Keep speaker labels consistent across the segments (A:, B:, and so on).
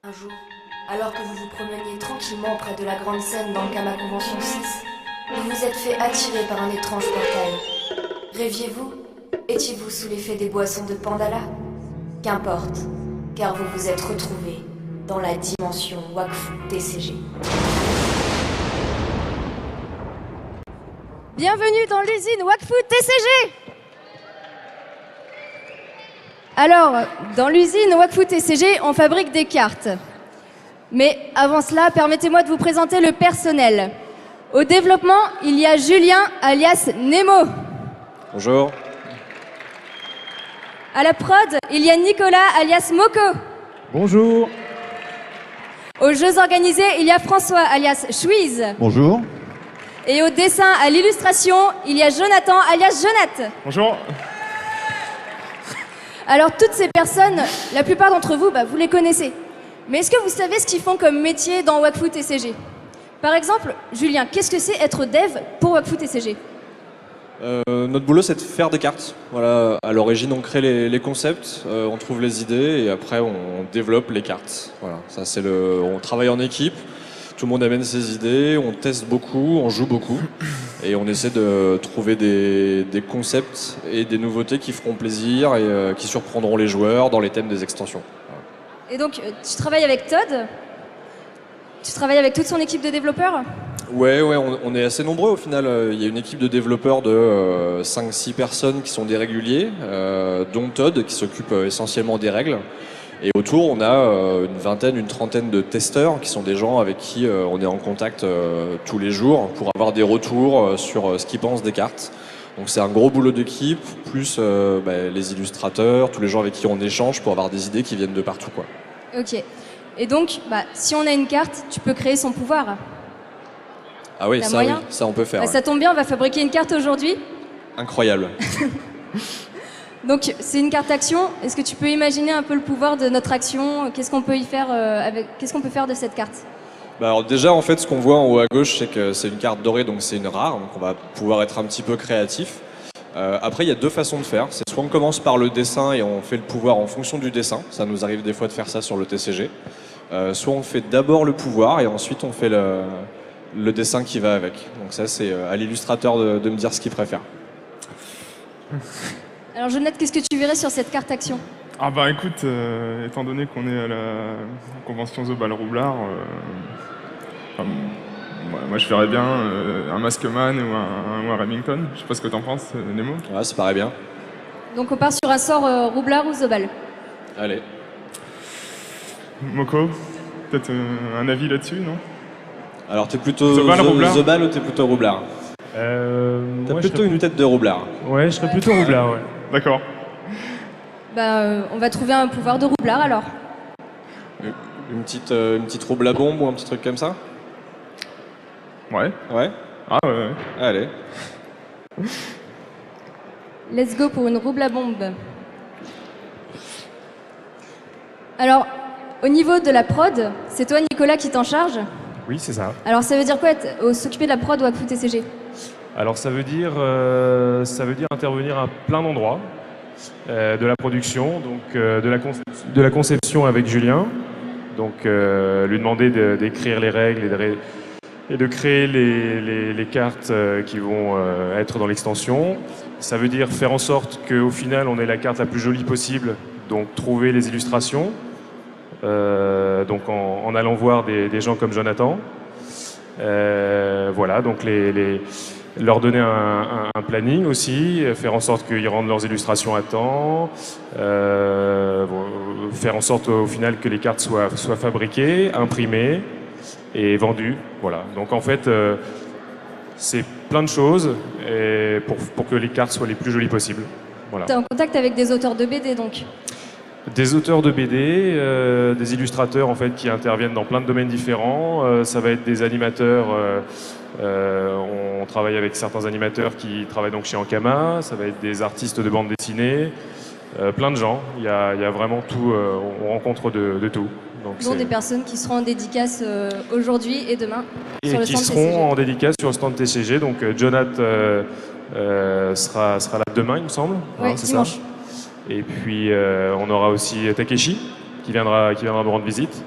A: Un jour, alors que vous vous promeniez tranquillement près de la grande scène dans le Kama Convention 6, vous vous êtes fait attirer par un étrange portail. Rêviez-vous? Étiez-vous sous l'effet des boissons de Pandala? Qu'importe, car vous vous êtes retrouvés dans la dimension Wakfu TCG.
B: Bienvenue dans l'usine Wakfu TCG. Alors, dans l'usine Wakfu TCG, on fabrique des cartes. Mais avant cela, permettez-moi de vous présenter le personnel. Au développement, il y a Julien, alias Nemo.
C: Bonjour.
B: À la prod, il y a Nicolas, alias Moko.
D: Bonjour.
B: Aux jeux organisés, il y a François, alias Chouiz.
D: Bonjour.
B: Et au dessin, à l'illustration, il y a Jonathan, alias Jonathan.
D: Bonjour.
B: Alors, toutes ces personnes, la plupart d'entre vous, vous les connaissez. Mais est-ce que vous savez ce qu'ils font comme métier dans Wakfu TCG? Par exemple, Julien, qu'est-ce que c'est être dev pour Wakfu TCG?
C: Notre boulot, c'est de faire des cartes. Voilà, à l'origine, on crée les concepts, on trouve les idées et après, on développe les cartes. Voilà, ça c'est on travaille en équipe. Tout le monde amène ses idées, on teste beaucoup, on joue beaucoup et on essaie de trouver des concepts et des nouveautés qui feront plaisir et qui surprendront les joueurs dans les thèmes des extensions. Voilà.
B: Et donc, tu travailles avec Todd? Tu travailles avec toute son équipe de développeurs?
C: Ouais, on est assez nombreux au final. Il y a une équipe de développeurs de 5-6 personnes qui sont des réguliers, dont Todd qui s'occupe essentiellement des règles. Et autour, on a une vingtaine, une trentaine de testeurs qui sont des gens avec qui on est en contact tous les jours pour avoir des retours sur ce qu'ils pensent des cartes. Donc c'est un gros boulot d'équipe, plus les illustrateurs, tous les gens avec qui on échange pour avoir des idées qui viennent de partout, quoi.
B: Ok. Et donc, si on a une carte, tu peux créer son pouvoir.
C: Ah oui,
B: T'as
C: ça, oui,
B: moyen?
C: ça on peut faire.
B: Ça tombe bien, on va fabriquer une carte aujourd'hui.
C: Incroyable.
B: Donc, c'est une carte action. Est-ce que tu peux imaginer un peu le pouvoir de notre action? Qu'est-ce qu'on peut y faire qu'est-ce qu'on peut faire de cette carte?
C: Alors déjà, en fait, ce qu'on voit en haut à gauche, c'est que c'est une carte dorée, donc c'est une rare, donc on va pouvoir être un petit peu créatif. Après, il y a deux façons de faire. C'est soit on commence par le dessin et on fait le pouvoir en fonction du dessin. Ça nous arrive des fois de faire ça sur le TCG. Soit on fait d'abord le pouvoir et ensuite on fait le dessin qui va avec. Donc ça, c'est à l'illustrateur de me dire ce qu'il préfère.
B: Alors, Jonathan, qu'est-ce que tu verrais sur cette carte action?
D: Ah bah écoute, étant donné qu'on est à la convention The Ball Roublard, moi je ferais bien un Maskman ou un Remington. Je sais pas ce que t'en penses, Nemo.
C: Ouais, ça paraît bien.
B: Donc, on part sur un sort roublard ou Zobal.
C: Allez.
D: Moko, peut-être un avis là-dessus, non?
C: Alors, t'es plutôt
D: The Ball Roublard
C: The Ball ou t'es plutôt Roublard? T'as plutôt une tête de Roublard.
E: Ouais, je serais plutôt roublard, ouais.
D: D'accord.
B: On va trouver un pouvoir de roublard alors.
C: Une petite rouble à bombe ou un petit truc comme ça?
D: Ouais.
C: Ouais?
D: Ah ouais.
C: Allez.
B: Let's go pour une rouble à bombe. Alors, au niveau de la prod, c'est toi Nicolas qui t'en charge.
E: Oui, c'est ça.
B: Alors ça veut dire quoi s'occuper de la prod Wakfu TCG?
E: Alors ça veut dire intervenir à plein d'endroits de la production, donc de la conception avec Julien, donc lui demander d'écrire les règles et de créer les cartes qui vont être dans l'extension. Ça veut dire faire en sorte qu'au final on ait la carte la plus jolie possible, donc trouver les illustrations. Donc en allant voir des gens comme Jonathan. Voilà, donc leur donner un planning aussi, faire en sorte qu'ils rendent leurs illustrations à temps, faire en sorte au final que les cartes soient fabriquées, imprimées et vendues. Voilà, donc en fait c'est plein de choses et pour que les cartes soient les plus jolies possibles. Voilà.
B: Tu es en contact avec des auteurs de BD donc?
E: Des auteurs de BD, des illustrateurs en fait qui interviennent dans plein de domaines différents. Ça va être des animateurs. On travaille avec certains animateurs qui travaillent donc chez Ankama. Ça va être des artistes de bande dessinée. Plein de gens. Il y a vraiment tout. On rencontre de tout.
B: Donc des personnes qui seront en dédicace aujourd'hui et demain
E: et
B: sur le
E: qui
B: stand
E: seront
B: TCG.
E: en dédicace sur le stand TCG. Donc Jonathan sera là demain, il me semble.
B: Oui,
E: c'est
B: dimanche.
E: ça. Et puis on aura aussi Takeshi qui viendra nous rendre visite.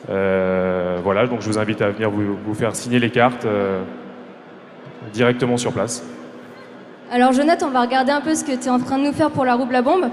E: Voilà, donc je vous invite à venir vous faire signer les cartes directement sur place.
B: Alors Jonathan, on va regarder un peu ce que tu es en train de nous faire pour la roue la bombe.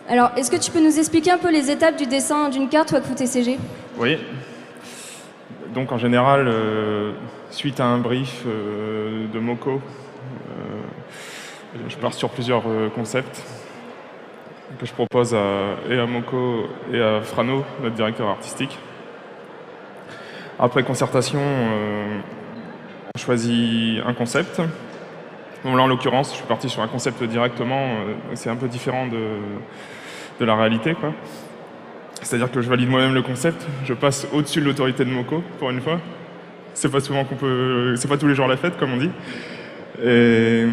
B: Alors, est-ce que tu peux nous expliquer un peu les étapes du dessin d'une carte Wakfu TCG?
D: Oui. Donc en général, suite à un brief de Moko, je pars sur plusieurs concepts que je propose et à Moko et à Frano, notre directeur artistique. Après concertation, on choisit un concept. Bon, là, en l'occurrence, je suis parti sur un concept directement. C'est un peu différent de la réalité, quoi. C'est-à-dire que je valide moi-même le concept. Je passe au-dessus de l'autorité de Moko, pour une fois. C'est pas souvent c'est pas tous les jours la fête, comme on dit. Et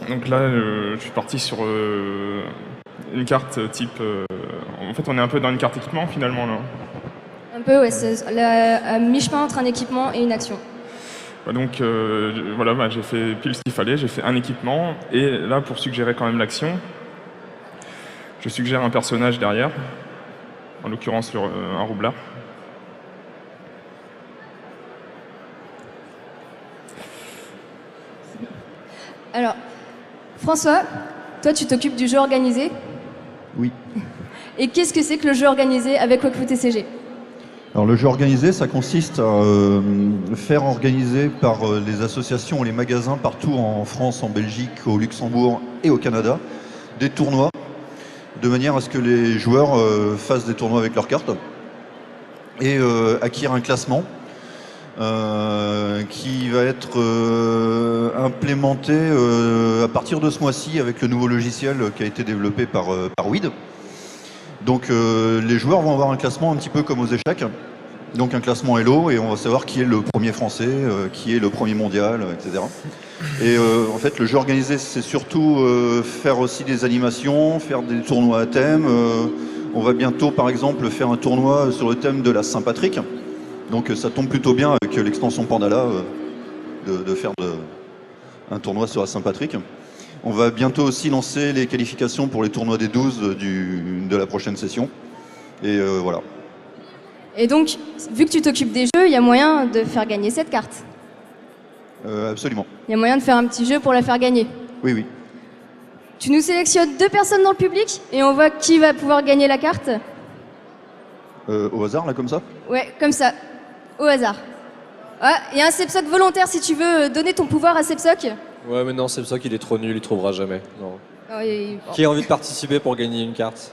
D: donc là, je suis parti sur une carte type. En fait, on est un peu dans une carte équipement, finalement, là.
B: Un peu, ouais, c'est à mi-chemin entre un équipement et une action.
D: Donc voilà, j'ai fait pile ce qu'il fallait, j'ai fait un équipement, et là, pour suggérer quand même l'action, je suggère un personnage derrière, en l'occurrence un roublard.
B: Alors, François, toi tu t'occupes du jeu organisé?
F: Oui.
B: Et qu'est-ce que c'est que le jeu organisé avec Wakfu TCG?
F: Alors le jeu organisé, ça consiste à faire organiser par les associations et les magasins partout en France, en Belgique, au Luxembourg et au Canada, des tournois, de manière à ce que les joueurs fassent des tournois avec leurs cartes et acquièrent un classement qui va être implémenté à partir de ce mois-ci avec le nouveau logiciel qui a été développé par WID. Donc les joueurs vont avoir un classement un petit peu comme aux échecs, donc un classement Elo, et on va savoir qui est le premier français, qui est le premier mondial, etc. Et en fait le jeu organisé, c'est surtout faire aussi des animations, faire des tournois à thème. On va bientôt par exemple faire un tournoi sur le thème de la Saint-Patrick, donc ça tombe plutôt bien avec l'extension Pandala de faire un tournoi sur la Saint-Patrick. On va bientôt aussi lancer les qualifications pour les tournois des 12 de la prochaine session. Et voilà.
B: Et donc, vu que tu t'occupes des jeux, il y a moyen de faire gagner cette carte.
F: Absolument.
B: Il y a moyen de faire un petit jeu pour la faire gagner.
F: Oui, oui.
B: Tu nous sélectionnes 2 personnes dans le public et on voit qui va pouvoir gagner la carte.
F: Au hasard, là, comme ça?
B: Ouais, comme ça, au hasard. Ah, il y a un Sepsoc volontaire si tu veux donner ton pouvoir à Sepsoc.
C: Ouais, mais non, Sepsoc, il est trop nul, il trouvera jamais. Non.
B: Oh,
C: Qui a envie de participer pour gagner une carte?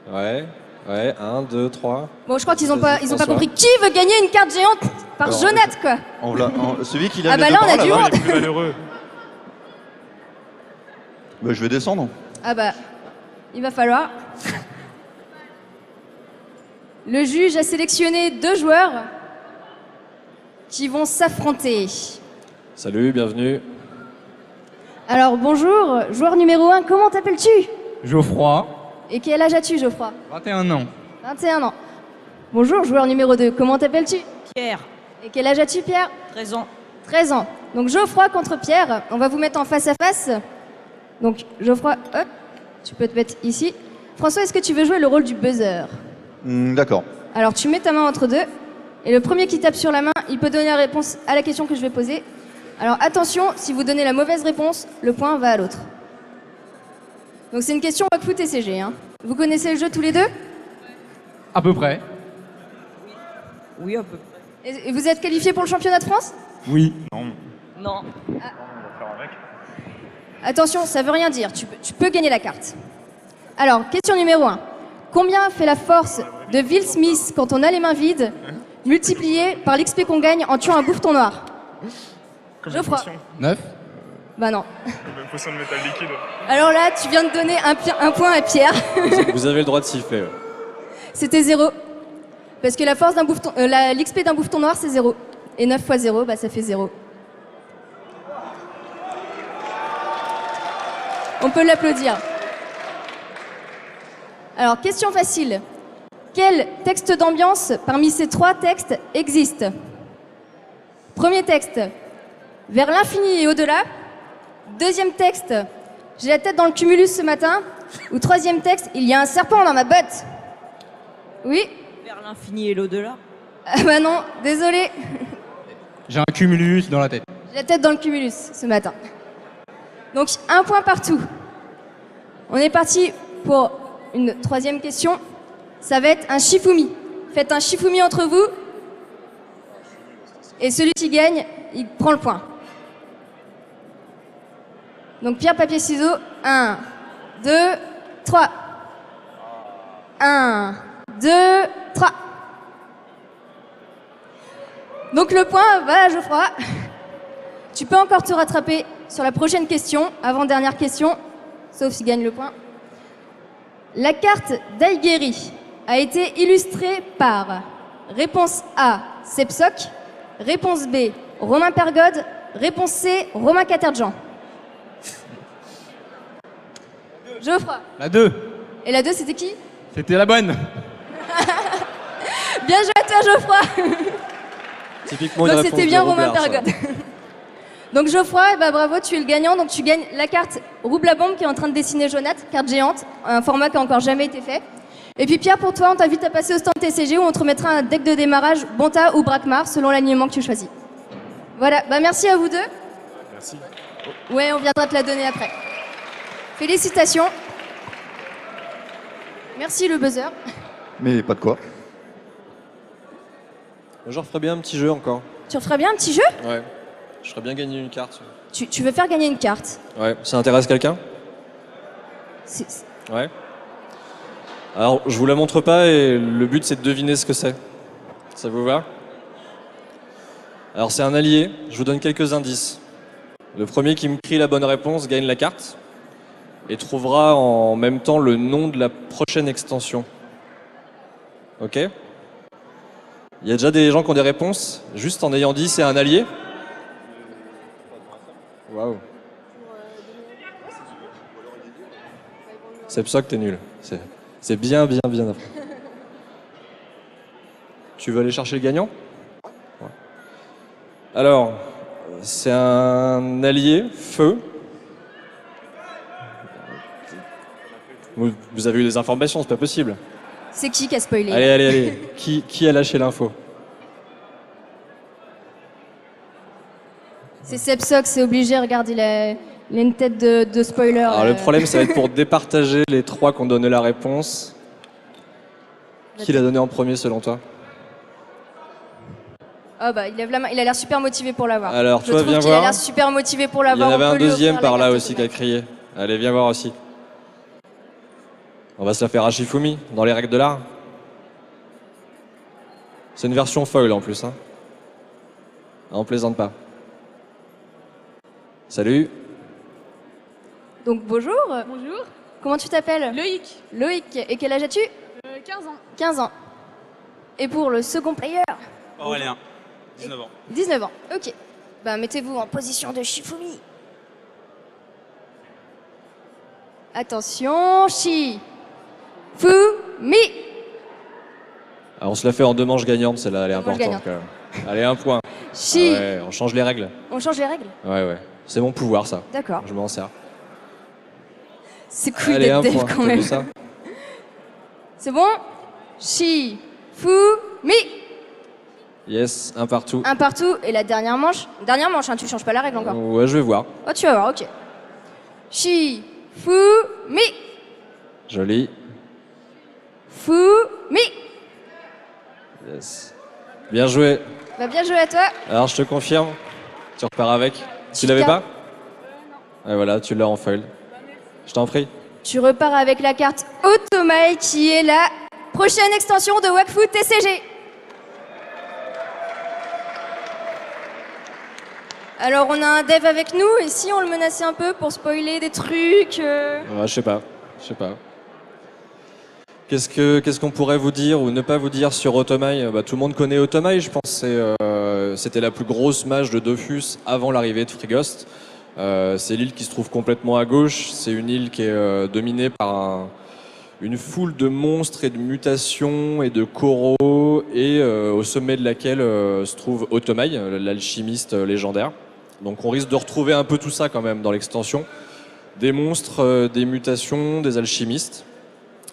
C: Ouais, 1, 2, 3.
B: Bon, je crois qu'ils ont pas
C: François.
B: compris. Qui veut gagner une carte géante par
F: Alors,
B: Jonathan, quoi?
F: Celui qui lève
B: Ah
F: les
B: bah
F: deux
B: là, on a
F: bras,
B: du
F: là-bas,
B: monde.
E: Les plus malheureux.
F: bah, je vais descendre.
B: Ah bah, il va falloir. Le juge a sélectionné 2 joueurs qui vont s'affronter.
C: Salut, bienvenue.
B: Alors bonjour, joueur numéro 1, comment t'appelles-tu?
G: Geoffroy,
B: Et quel âge as-tu, Geoffroy?
G: 21 ans.
B: 21 ans. Bonjour, joueur numéro 2, comment t'appelles-tu?
H: Pierre,
B: Et quel âge as-tu, Pierre?
H: 13 ans.
B: 13 ans. Donc Geoffroy contre Pierre, on va vous mettre en face à face. Donc Geoffroy, hop, tu peux te mettre ici. François, est-ce que tu veux jouer le rôle du buzzer?
F: D'accord.
B: Alors tu mets ta main entre deux, et le premier qui tape sur la main, il peut donner la réponse à la question que je vais poser. Alors attention, si vous donnez la mauvaise réponse, le point va à l'autre. Donc c'est une question Wakfu TCG. Hein. Vous connaissez le jeu tous les deux?
G: À peu près.
H: Oui, un peu.
B: Et vous êtes qualifiés pour le championnat de France?
G: Oui.
H: Non.
B: Attention, ça veut rien dire, tu peux gagner la carte. Alors, question numéro 1. Combien fait la force de Will Smith quand on a les mains vides, multiplié par l'XP qu'on gagne en tuant un bouffeton noir?
D: Comme
B: Geoffroy.
D: une potion,
G: 9.
B: Bah non.
D: comme une potion de métal liquide.
B: Alors là, tu viens de donner un point à Pierre.
C: Vous avez le droit de siffler.
B: C'était 0. Parce que la force d'un bouffeton, l'XP d'un bouffeton noir, c'est 0. Et 9 fois 0, bah ça fait 0. On peut l'applaudir. Alors, question facile. Quel texte d'ambiance parmi ces 3 textes existe? Premier texte, vers l'infini et au-delà. Deuxième texte, j'ai la tête dans le cumulus ce matin. Ou troisième texte, il y a un serpent dans ma botte. Oui.
H: Vers l'infini et l'au-delà.
B: Ah bah non, désolé.
G: J'ai un cumulus dans la tête.
B: J'ai la tête dans le cumulus ce matin. Donc, un point partout. On est parti pour une troisième question. Ça va être un Shifumi. Faites un Shifumi entre vous. Et celui qui gagne, il prend le point. Donc, pierre, papier, ciseaux. 1, 2, 3. 1, 2, 3. Donc, le point va à Geoffroy. Tu peux encore te rattraper sur la prochaine question, avant-dernière question, sauf s'il gagne le point. La carte d'Aiguéry a été illustrée par réponse A, Sepsoc, réponse B, Romain Pergode, réponse C, Romain Caterjean. Geoffroy.
G: La 2.
B: Et la 2, c'était qui?
G: C'était la bonne.
B: Bien joué à toi, Geoffroy.
C: Typiquement une
B: Donc
C: réponse
B: c'était
C: de
B: bien Romain
C: Robert, ça.
B: Pergode. Donc Geoffroy, bah, bravo, tu es le gagnant. Donc tu gagnes la carte Rouble la bombe qui est en train de dessiner Jonathan, carte géante, un format qui a encore jamais été fait. Et puis Pierre, pour toi, on t'invite à passer au stand TCG où on te remettra un deck de démarrage Bonta ou Brakmar selon l'alignement que tu choisis. Voilà, bah merci à vous deux.
D: Merci.
B: Ouais, on viendra te la donner après. Félicitations. Merci le buzzer.
F: Mais pas de quoi.
C: Je referais bien un petit jeu encore.
B: Tu referais bien un petit jeu?
C: Ouais. Je ferais bien gagner une carte.
B: Tu veux faire gagner une carte?
C: Ouais. Ça intéresse quelqu'un?
B: C'est-
C: Ouais. Alors, je vous la montre pas et le but c'est de deviner ce que c'est. Ça vous va? Alors, c'est un allié. Je vous donne quelques indices. Le premier qui me crie la bonne réponse gagne la carte et trouvera en même temps le nom de la prochaine extension. Ok? Il y a déjà des gens qui ont des réponses, juste en ayant dit c'est un allié? Waouh. C'est pour ça que t'es nul. C'est bien. Tu veux aller chercher le gagnant? Ouais. Alors, c'est un allié, feu. Vous avez eu des informations, c'est pas possible.
B: C'est qui a spoilé?
C: Allez. Qui a lâché l'info?
B: C'est Sepsoc, c'est obligé, regarde, il a une tête de spoiler.
C: Alors le problème, ça va être pour départager les trois qui ont donné la réponse. Qui l'a donné en premier selon toi?
B: Ah bah il lève la main, il a l'air super motivé pour l'avoir.
C: Alors,
B: Je
C: toi,
B: trouve
C: viens
B: qu'il a
C: voir.
B: l'air super motivé pour
C: Il y
B: l'avoir.
C: en avait
B: on
C: un
B: peut lui
C: deuxième
B: offrir la
C: par là
B: carte
C: aussi qui a
B: automatique.
C: crié. Allez, viens voir aussi. On va se la faire à Shifumi, dans les règles de l'art. C'est une version foil en plus. Hein. Ah, on plaisante pas. Salut.
B: Donc bonjour.
I: Bonjour.
B: Comment tu t'appelles?
I: Loïc.
B: Loïc. Et quel âge as-tu?
I: 15 ans.
B: 15 ans. Et pour le second player?
J: Aurélien, 19 ans.
B: 19 ans. Ok. Bah mettez-vous en position de Shifumi. Attention, Shifumi.
C: Alors, on se la fait en deux manches gagnantes, celle-là, elle est
B: Deux manches
C: importante quand même. Allez, un point.
B: Shi.
C: Ah ouais, on change les règles.
B: On change les règles?
C: Ouais. C'est mon pouvoir, ça.
B: D'accord.
C: Je m'en sers.
B: C'est cool
C: Allez, un
B: d'être dev
C: point.
B: quand
C: T'as
B: même.
C: vu ça?
B: C'est bon? Shifumi.
C: Yes, un partout.
B: Un partout. Et la dernière manche? Dernière manche, hein, tu changes pas la règle encore.
C: Ouais, je vais voir.
B: Oh, tu vas voir, ok. Shifumi.
C: Joli.
B: Fumi.
C: Yes. Bien joué.
B: Bah, bien joué à toi.
C: Alors, je te confirme, tu repars avec. Tu
B: Tu
C: l'avais
B: gardes-
C: pas? Et voilà, tu l'as en foil. Je t'en prie.
B: Tu repars avec la carte Automail qui est la prochaine extension de Wakfu TCG. Alors on a un dev avec nous et si on le menaçait un peu pour spoiler des trucs
C: Ouais, je sais pas. Qu'est-ce qu'on pourrait vous dire ou ne pas vous dire sur Automail? Tout le monde connaît Automail, je pense. C'était la plus grosse mage de Dofus avant l'arrivée de Free-Ghost. C'est l'île qui se trouve complètement à gauche. C'est une île qui est dominée par une foule de monstres et de mutations et de coraux et au sommet de laquelle se trouve Automail, l'alchimiste légendaire. Donc on risque de retrouver un peu tout ça quand même dans l'extension. Des monstres, des mutations, des alchimistes.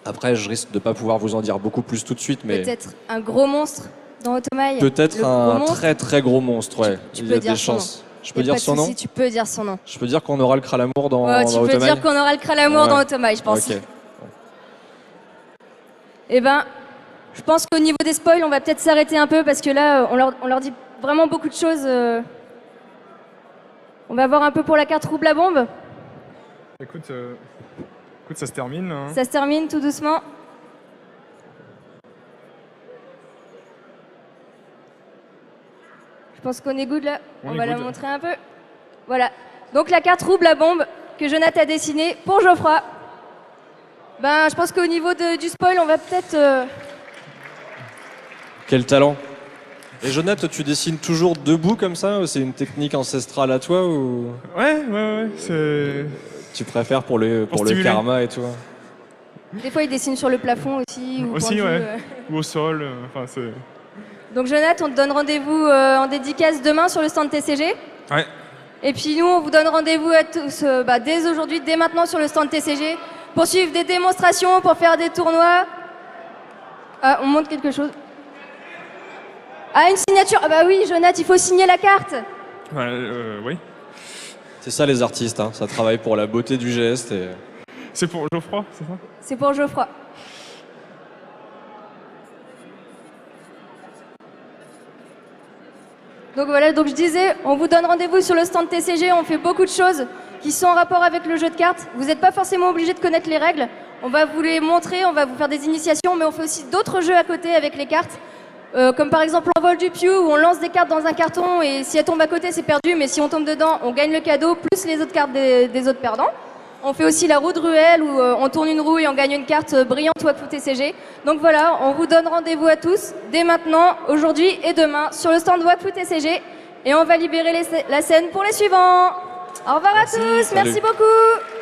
C: Après, je risque de pas pouvoir vous en dire beaucoup plus tout de suite, mais
B: Peut-être un gros monstre dans Automail.
C: peut-être
B: Le gros
C: un
B: monstre.
C: très très gros monstre, ouais.
B: Tu
C: Il
B: peux
C: y a
B: dire
C: des
B: son nom.
C: chances. Je
B: Y
C: peux
B: a
C: dire
B: pas de
C: son nom?
B: souci, tu peux dire son nom.
C: Je peux dire qu'on aura le Kralamour dans,
B: Ouais,
C: dans
B: tu peux
C: Automail?
B: dire qu'on aura le Kralamour
C: Ouais.
B: dans Automail, je pense.
C: Ok.
B: Eh ben, je pense qu'au niveau des spoils, on va peut-être s'arrêter un peu parce que là, on leur dit vraiment beaucoup de choses. On va voir un peu pour la carte Rouble à bombe.
D: Écoute, ça se termine. Hein.
B: Ça se termine tout doucement. Je pense qu'on est good là. On
D: est
B: va la
D: good.
B: montrer un peu. Voilà. Donc la carte Rouble à bombe que Jonathan a dessinée pour Geoffroy. Ben, je pense qu'au niveau du spoil, on va peut-être...
C: Quel talent! Et Jonathan, tu dessines toujours debout comme ça? C'est une technique ancestrale à toi ou
D: Ouais, c'est...
C: tu préfères pour le
D: stimuler.
C: karma et tout?
B: Des fois, il dessine sur le plafond aussi. Ou
D: Aussi,
B: pendu,
D: ouais. Ou au sol, enfin c'est...
B: Donc Jonathan, on te donne rendez-vous en dédicace demain sur le stand TCG.
D: Ouais.
B: Et puis nous, on vous donne rendez-vous à tous dès aujourd'hui, dès maintenant sur le stand TCG pour suivre des démonstrations, pour faire des tournois. Ah, on montre quelque chose. Ah, une signature. Ah bah oui, Jonathan, il faut signer la carte.
D: Oui.
C: C'est ça les artistes, hein. Ça travaille pour la beauté du geste. Et...
D: C'est pour Geoffroy, c'est ça?
B: C'est pour Geoffroy. Donc voilà, donc je disais, on vous donne rendez-vous sur le stand TCG, on fait beaucoup de choses qui sont en rapport avec le jeu de cartes. Vous n'êtes pas forcément obligé de connaître les règles, on va vous les montrer, on va vous faire des initiations, mais on fait aussi d'autres jeux à côté avec les cartes, comme par exemple l'envol du Piu, où on lance des cartes dans un carton et si elles tombent à côté c'est perdu, mais si on tombe dedans, on gagne le cadeau, plus les autres cartes des autres perdants. On fait aussi la roue de ruelle où on tourne une roue et on gagne une carte brillante Wakfu TCG. Donc voilà, on vous donne rendez-vous à tous dès maintenant, aujourd'hui et demain sur le stand Wakfu TCG et on va libérer la scène pour les suivants. Au revoir à tous,
C: salut.
B: merci beaucoup.